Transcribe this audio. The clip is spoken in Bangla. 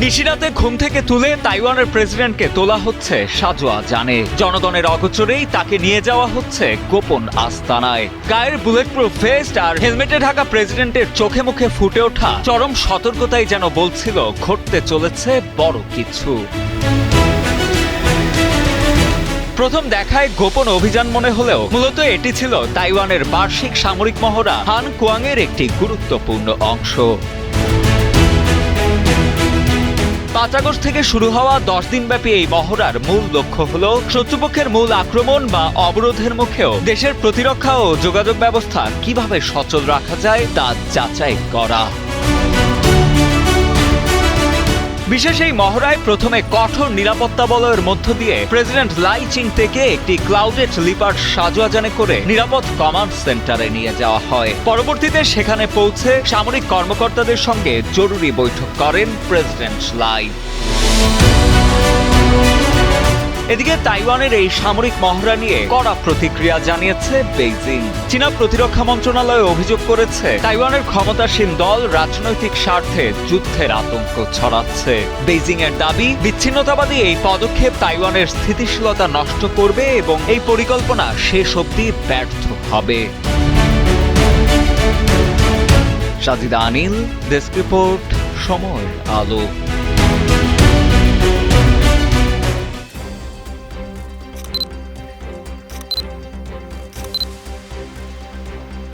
নিশিরাতে ঘুম থেকে তুলে তাইওয়ানের প্রেসিডেন্টকে তোলা হচ্ছে সাজোয়া জানে। জনগণের অগোচরেই তাকে নিয়ে যাওয়া হচ্ছে গোপন আস্তানায়। গায়ের বুলেট প্রুফ ভেস্ট আর হেলমেটে ঢাকা প্রেসিডেন্টের চোখে মুখে ফুটে ওঠা চরম সতর্কতাই যেন বলছিল ঘটতে চলেছে বড় কিছু। প্রথম দেখায় গোপন অভিযান মনে হলেও মূলত এটি ছিল তাইওয়ানের বার্ষিক সামরিক মহড়া হান কুয়াংয়ের একটি গুরুত্বপূর্ণ অংশ। ৫ আগস্ট থেকে শুরু হওয়া ১০ দিনব্যাপী এই মহড়ার মূল লক্ষ্য হল শত্রুপক্ষের মূল আক্রমণ বা অবরোধের মুখেও দেশের প্রতিরক্ষা ও যোগাযোগ ব্যবস্থা কিভাবে সচল রাখা যায় তা যাচাই করা। বিশেষ এই মহড়ায় প্রথমে কঠোর নিরাপত্তা বলয়ের মধ্য দিয়ে প্রেসিডেন্ট লাই চিং-তেকে একটি ক্লাউডেড লিপার্ড সাজোয়াজানে করে নিরাপদ কমান্ড সেন্টারে নিয়ে যাওয়া হয়। পরবর্তীতে সেখানে পৌঁছে সামরিক কর্মকর্তাদের সঙ্গে জরুরি বৈঠক করেন প্রেসিডেন্ট লাই। এদিকে তাইওয়ানের এই সামরিক মহড়া নিয়ে কড়া প্রতিক্রিয়া জানিয়েছে বেইজিং। চীনা প্রতিরক্ষা মন্ত্রণালয় অভিযোগ করেছে তাইওয়ানের ক্ষমতাসীন দল রাজনৈতিক স্বার্থে যুদ্ধের আতঙ্ক ছড়াচ্ছে। বেইজিং এর দাবি, বিচ্ছিন্নতাবাদী এই পদক্ষেপ তাইওয়ানের স্থিতিশীলতা নষ্ট করবে এবং এই পরিকল্পনা শেষ অবধি ব্যর্থ হবে। সাজিদা আনিল, ডেস্ক রিপোর্ট, সময়ের আলো।